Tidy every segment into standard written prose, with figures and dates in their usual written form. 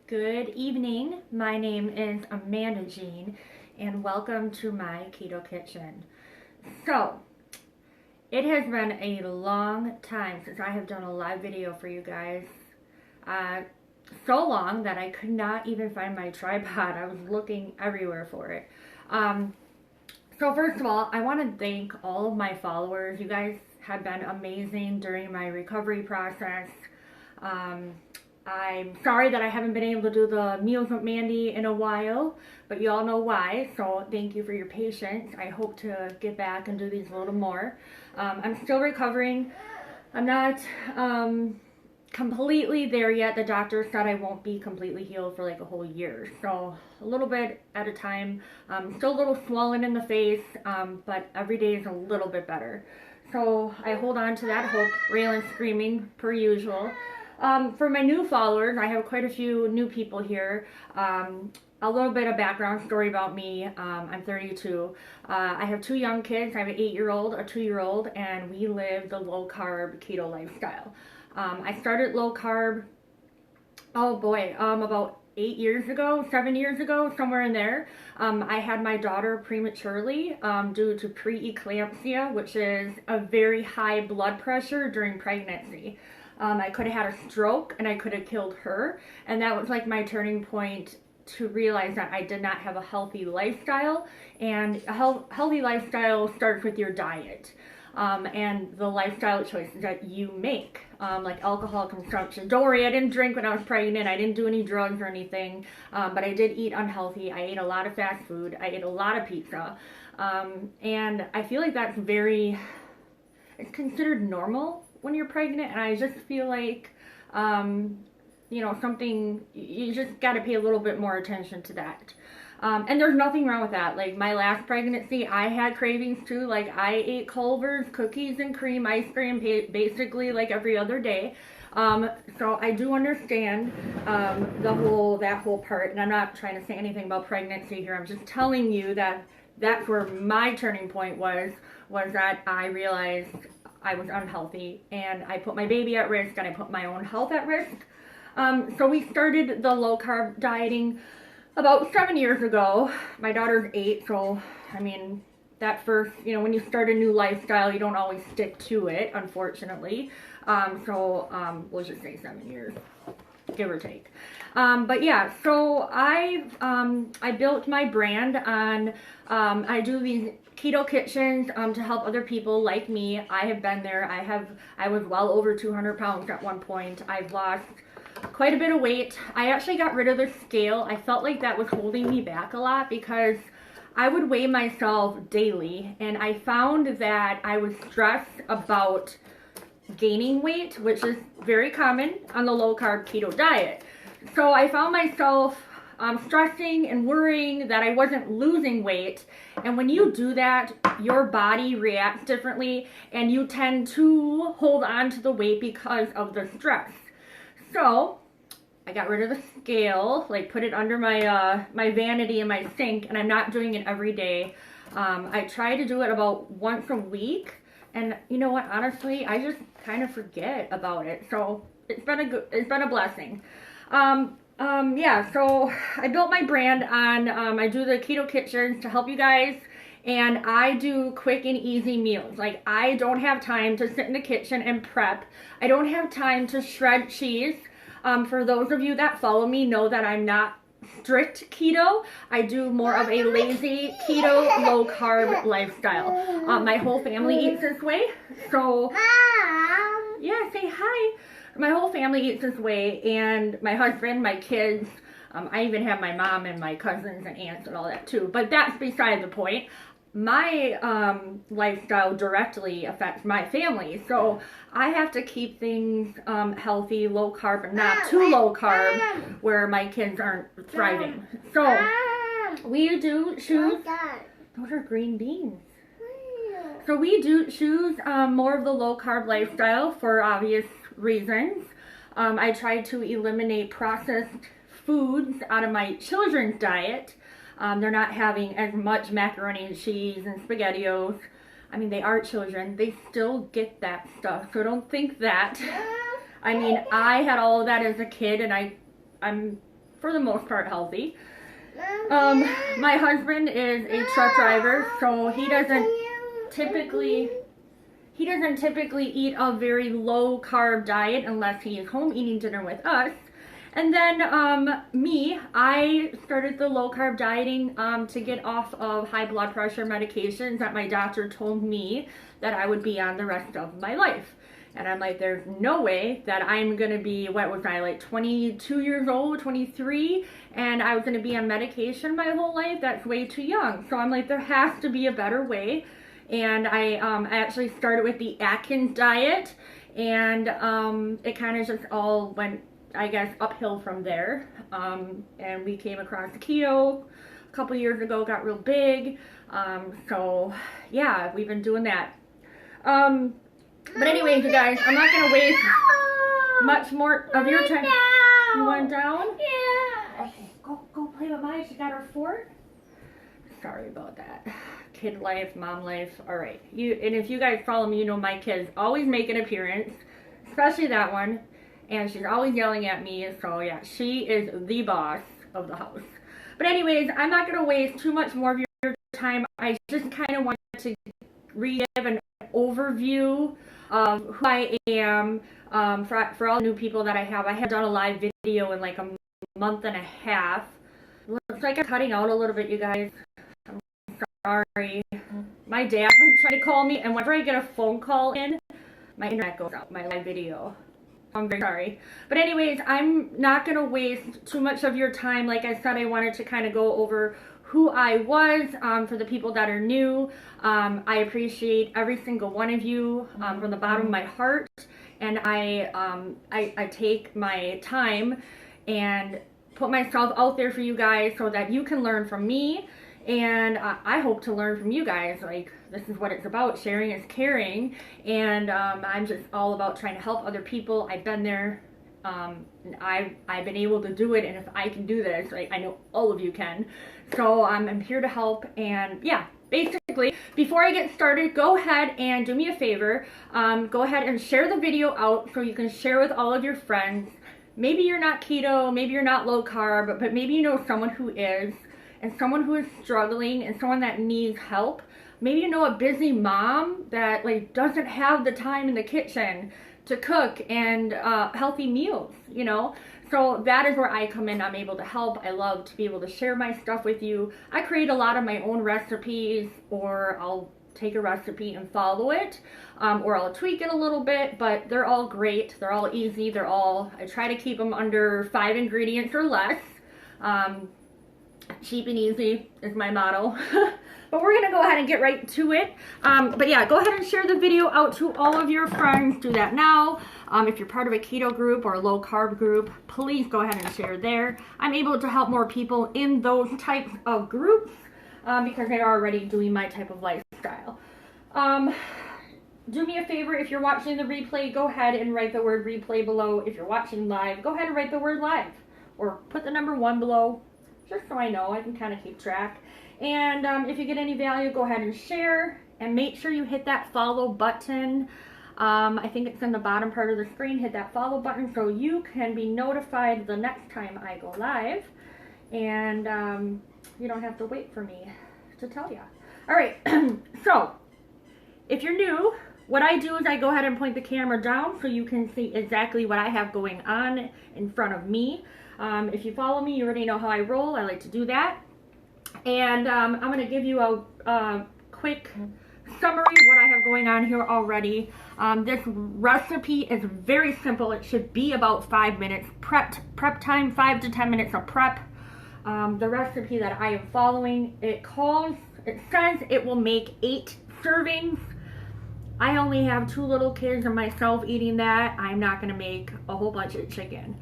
Good evening. My name is Amanda Jean, and welcome to my Keto Kitchen. So, it has been a long time since I have done a live video for you guys. So long that I could not even find my tripod. I was looking everywhere for it. So first of all, I want to thank all of my followers. You guys have been amazing during my recovery process. I'm sorry that I haven't been able to do the Meals with Mandy in a while, but you all know why, so thank you for your patience. I hope to get back and do these a little more. I'm still recovering. I'm not completely there yet. The doctor said I won't be completely healed for like a whole year, so a little bit at a time. Still a little swollen in the face, but every day is a little bit better. So I hold on to that hope, railing, screaming per usual. For my new followers, I have quite a few new people here. A little bit of background story about me. I'm 32. I have two young kids. I have an 8-year-old, a 2-year-old, and we live the low-carb keto lifestyle. I started low carb, about 8 years ago, 7 years ago, somewhere in there. I had my daughter prematurely due to preeclampsia, which is a very high blood pressure during pregnancy. I could have had a stroke and I could have killed her, and that was like my turning point to realize that I did not have a healthy lifestyle, and a healthy lifestyle starts with your diet. And the lifestyle choices that you make, like alcohol consumption. Don't worry, I didn't drink when I was pregnant. I didn't do any drugs or anything, but I did eat unhealthy. I ate a lot of fast food. I ate a lot of pizza. And I feel like that's it's considered normal when you're pregnant. And I just feel like, something, you just got to pay a little bit more attention to that. And there's nothing wrong with that. Like my last pregnancy, I had cravings too. Like I ate Culver's, cookies and cream, ice cream, basically like every other day. So I do understand that whole part. And I'm not trying to say anything about pregnancy here. I'm just telling you that that's where my turning point was that I realized I was unhealthy and I put my baby at risk and I put my own health at risk. So we started the low carb dieting about 7 years ago. My daughter's 8, so I mean, that first, when you start a new lifestyle, you don't always stick to it, unfortunately. We'll just say 7 years, give or take. But yeah, so I built my brand on, I do these keto kitchens to help other people like me. I have been there. I was well over 200 pounds at one point. I've lost quite a bit of weight. I actually got rid of the scale. I felt like that was holding me back a lot because I would weigh myself daily, and I found that I was stressed about gaining weight, which is very common on the low carb keto diet. So I found myself stressing and worrying that I wasn't losing weight. And when you do that, your body reacts differently and you tend to hold on to the weight because of the stress. So I got rid of the scale, like put it under my vanity in my sink, and I'm not doing it every day. I try to do it about once a week, and you know what? Honestly, I just kind of forget about it. So it's been a blessing. Yeah. So I built my brand on. I do the keto kitchens to help you guys. And I do quick and easy meals. Like I don't have time to sit in the kitchen and prep. I don't have time to shred cheese. For those of you that follow me know that I'm not strict keto. I do more of a lazy keto, low carb lifestyle. My whole family eats this way. So yeah, say hi. My whole family eats this way, and my husband, my kids. I even have my mom and my cousins and aunts and all that too. But that's beside the point. My lifestyle directly affects my family, so I have to keep things healthy, low carb, and not too low carb where my kids aren't thriving. So we do choose, those are green beans. So we do choose more of the low carb lifestyle for obvious reasons. I try to eliminate processed foods out of my children's diet. They're not having as much macaroni and cheese and SpaghettiOs. I mean, they are children. They still get that stuff, so don't think that. I mean, I had all of that as a kid, and I'm for the most part, healthy. My husband is a truck driver, so he doesn't typically eat a very low carb diet unless he is home eating dinner with us. And then I started the low carb dieting to get off of high blood pressure medications that my doctor told me that I would be on the rest of my life. And I'm like, there's no way that I'm going to be, what was I, like 22 years old, 23, and I was going to be on medication my whole life? That's way too young. So I'm like, there has to be a better way. And I actually started with the Atkins diet, and it kind of just all went, I guess, uphill from there. And we came across keto a couple years ago, got real big. So yeah, we've been doing that. But anyways, you guys, I'm not going to waste much more of your time. You want down? Yeah. Okay, go play with Maya. She got her fork. Sorry about that. Kid life, mom life. All right. And if you guys follow me, you know my kids always make an appearance, especially that one. And she's always yelling at me. So yeah, she is the boss of the house. But anyways, I'm not going to waste too much more of your time. I just kind of wanted to give an overview of who I am. For all the new people that I have done a live video in like a month and a half. Looks like I'm cutting out a little bit, you guys. I'm sorry. My dad's been trying to call me, and whenever I get a phone call in, my internet goes out, my live video. I'm very sorry. But anyways, I'm not going to waste too much of your time. Like I said, I wanted to kind of go over who I was for the people that are new. I appreciate every single one of you from the bottom of my heart. And I take my time and put myself out there for you guys so that you can learn from me. And I hope to learn from you guys. Like, this is what it's about. Sharing is caring. And I'm just all about trying to help other people. I've been there. And I've been able to do it. And if I can do this, like, I know all of you can. So I'm here to help. And yeah, basically, before I get started, go ahead and do me a favor. Go ahead and share the video out so you can share with all of your friends. Maybe you're not keto, maybe you're not low carb, but maybe you know someone who is, and someone who is struggling, and someone that needs help. Maybe you know a busy mom that like doesn't have the time in the kitchen to cook and healthy meals, you know. So that is where I come in. I'm able to help. I love to be able to share my stuff with you. I create a lot of my own recipes, or I'll take a recipe and follow it, or I'll tweak it a little bit, but they're all great. They're all easy. I try to keep them under 5 ingredients or less. Cheap and easy is my motto. But we're gonna go ahead and get right to it. But yeah, go ahead and share the video out to all of your friends. Do that now. If you're part of a keto group or a low carb group, please go ahead and share there. I'm able to help more people in those types of groups because they're already doing my type of lifestyle. Do me a favor, if you're watching the replay, go ahead and write the word replay below. If you're watching live, go ahead and write the word live, or put the number 1 below, just so I know. I can kind of keep track. And if you get any value, go ahead and share, and make sure you hit that follow button. I think it's in the bottom part of the screen. Hit that follow button so you can be notified the next time I go live, and you don't have to wait for me to tell you. All right, so if you're new, what I do is I go ahead and point the camera down so you can see exactly what I have going on in front of me. If you follow me, you already know how I roll. I like to do that. And I'm going to give you a quick summary of what I have going on here already. This recipe is very simple. It should be about 5 minutes. Prep time, 5 to 10 minutes of prep. The recipe that I am following, it says it will make 8 servings. I only have 2 little kids and myself eating that. I'm not going to make a whole bunch of chicken.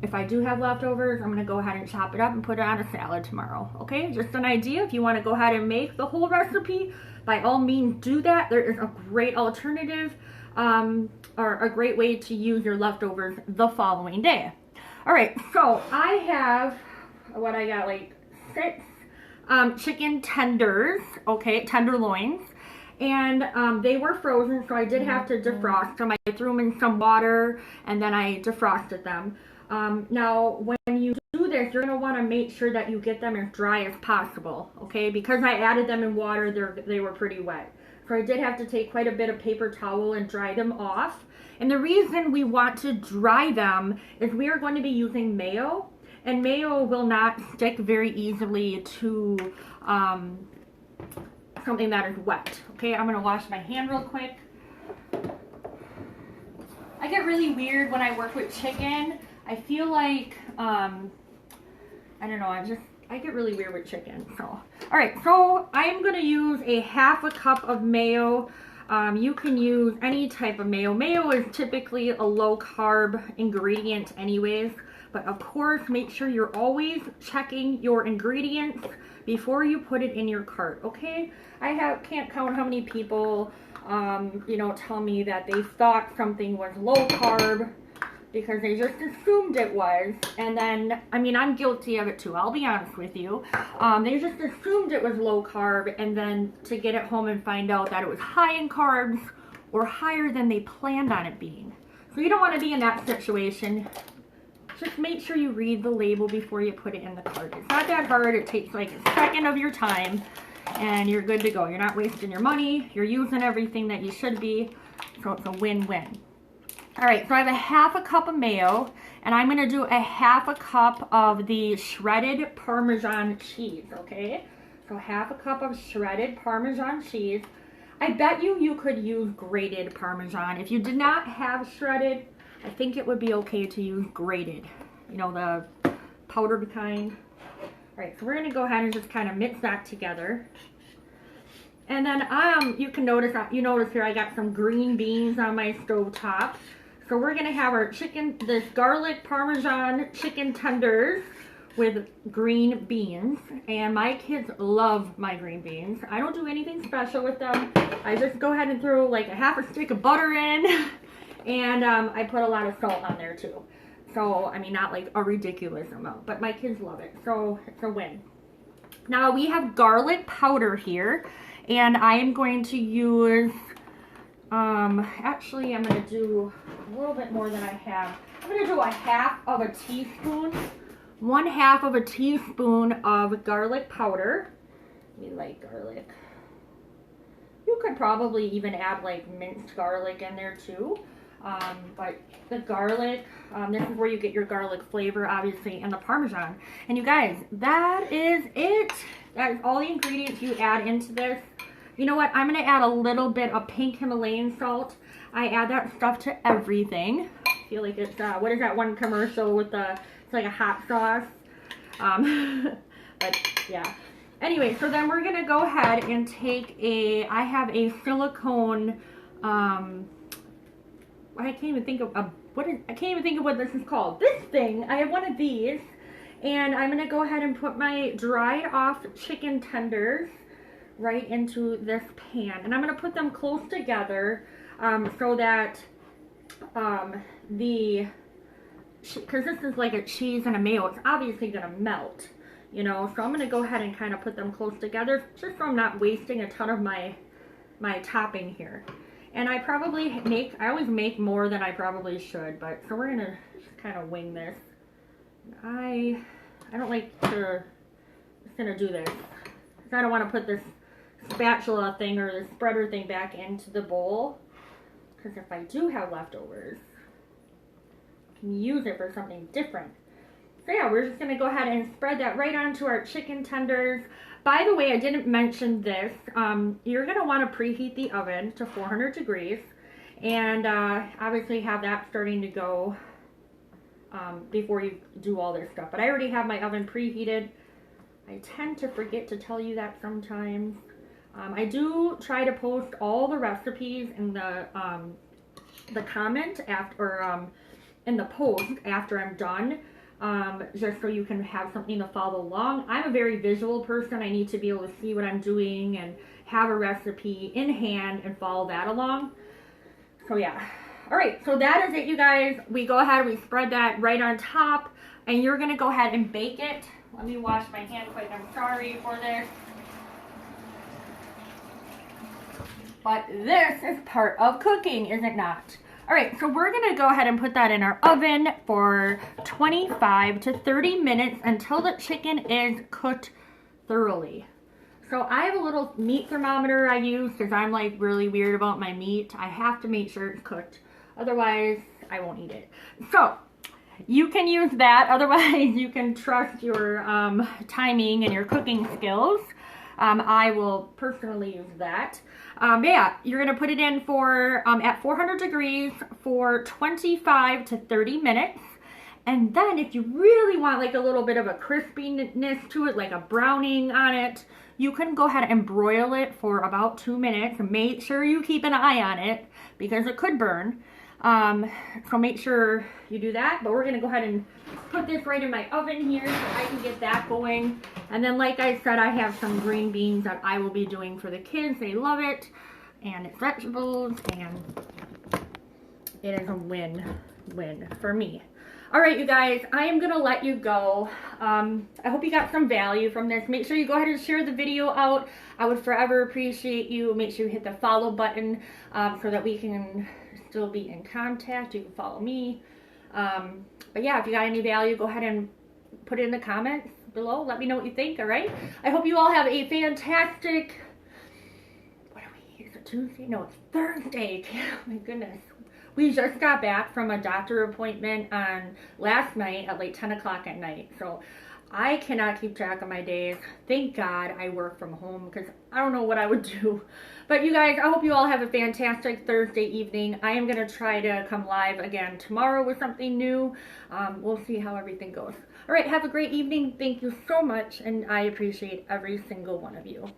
If I do have leftovers, I'm going to go ahead and chop it up and put it on a salad tomorrow. Okay, just an idea. If you want to go ahead and make the whole recipe, by all means do that. There is a great alternative or a great way to use your leftovers the following day. All right, so I have, what I got, like 6 chicken tenders, okay, tenderloins. And they were frozen, so I did have to defrost them. I threw them in some water, and then I defrosted them. Now, when you do this, you're going to want to make sure that you get them as dry as possible, okay? Because I added them in water, they were pretty wet. So I did have to take quite a bit of paper towel and dry them off. And the reason we want to dry them is we are going to be using mayo, and mayo will not stick very easily to something that is wet. Okay, I'm going to wash my hand real quick. I get really weird when I work with chicken. I feel like, I don't know, I get really weird with chicken. So, all right, so I'm going to use a half a cup of mayo. You can use any type of mayo. Mayo is typically a low carb ingredient anyways, but of course, make sure you're always checking your ingredients before you put it in your cart, okay? Can't count how many people, tell me that they thought something was low carb because they just assumed it was. And then, I mean, I'm guilty of it too, I'll be honest with you. They just assumed it was low carb, and then to get it home and find out that it was high in carbs or higher than they planned on it being. So you don't want to be in that situation. Just make sure you read the label before you put it in the cart. It's not that hard. It takes like a second of your time and you're good to go. You're not wasting your money. You're using everything that you should be. So it's a win-win. All right, so I have a half a cup of mayo, and I'm gonna do a half a cup of the shredded Parmesan cheese, okay? So half a cup of shredded Parmesan cheese. I bet you could use grated Parmesan. If you did not have shredded, I think it would be okay to use grated, you know, the powdered kind. All right, so we're gonna go ahead and just kind of mix that together. And then you can notice here I got some green beans on my stove top. So we're gonna have our this garlic Parmesan chicken tenders with green beans. And my kids love my green beans. I don't do anything special with them. I just go ahead and throw like a half a stick of butter in. And I put a lot of salt on there too. So, I mean, not like a ridiculous amount, but my kids love it. So it's a win. Now we have garlic powder here, and I am going to use, actually I'm going to do a little bit more than I have. I'm going to do a half of a teaspoon, 1/2 of a teaspoon of garlic powder. We like garlic. You could probably even add like minced garlic in there too. But the garlic, this is where you get your garlic flavor, obviously, and the Parmesan. And you guys, that is it. That is all the ingredients you add into this. You know what? I'm going to add a little bit of pink Himalayan salt. I add that stuff to everything. I feel like it's, what is that one commercial with it's like a hot sauce. But yeah. Anyway, so then we're going to go ahead and take I have a silicone, I can't even think of what this is called. This thing, I have one of these, and I'm gonna go ahead and put my dried off chicken tenders right into this pan, and I'm gonna put them close together so that because this is like a cheese and a mayo, it's obviously gonna melt, you know. So I'm gonna go ahead and kind of put them close together just so I'm not wasting a ton of my topping here. And I always make more than I probably should, but so we're gonna just kind of wing this. I don't like to, just gonna do this. I don't want to put this spatula thing or the spreader thing back into the bowl, because if I do have leftovers, I can use it for something different. So yeah, we're just gonna go ahead and spread that right onto our chicken tenders. By the way, I didn't mention this. You're going to want to preheat the oven to 400 degrees and obviously have that starting to go before you do all this stuff. But I already have my oven preheated. I tend to forget to tell you that sometimes. I do try to post all the recipes in the comment after, in the post after I'm done. Just so you can have something to follow along. I'm a very visual person. I need to be able to see what I'm doing and have a recipe in hand and follow that along. So yeah. All right, so that is it, you guys. We go ahead, we spread that right on top, and you're gonna go ahead and bake it. Let me wash my hand quick. I'm sorry for this. But this is part of cooking, is it not? All right, so we're gonna go ahead and put that in our oven for 25 to 30 minutes until the chicken is cooked thoroughly. So I have a little meat thermometer I use because I'm like really weird about my meat. I have to make sure it's cooked. Otherwise, I won't eat it. So you can use that. Otherwise, you can trust your timing and your cooking skills. I will personally use that. But yeah, you're going to put it in for at 400 degrees for 25 to 30 minutes. And then if you really want like a little bit of a crispiness to it, like a browning on it, you can go ahead and broil it for about 2 minutes. Make sure you keep an eye on it because it could burn. So make sure you do that. But we're going to go ahead and put this right in my oven here so I can get that going. And then like I said, I have some green beans that I will be doing for the kids. They love it. And it's vegetables. And it is a win-win for me. All right, you guys, I am going to let you go. I hope you got some value from this. Make sure you go ahead and share the video out. I would forever appreciate you. Make sure you hit the follow button so that we can still be in contact. You can follow me. But yeah, if you got any value, go ahead and put it in the comments below. Let me know what you think, all right? I hope you all have a fantastic, what are we, is it Tuesday? No, it's Thursday. Oh my goodness. We just got back from a doctor appointment on last night at like 10 o'clock at night. So I cannot keep track of my days. Thank God I work from home because I don't know what I would do. But you guys, I hope you all have a fantastic Thursday evening. I am going to try to come live again tomorrow with something new. We'll see how everything goes. All right, have a great evening. Thank you so much, and I appreciate every single one of you.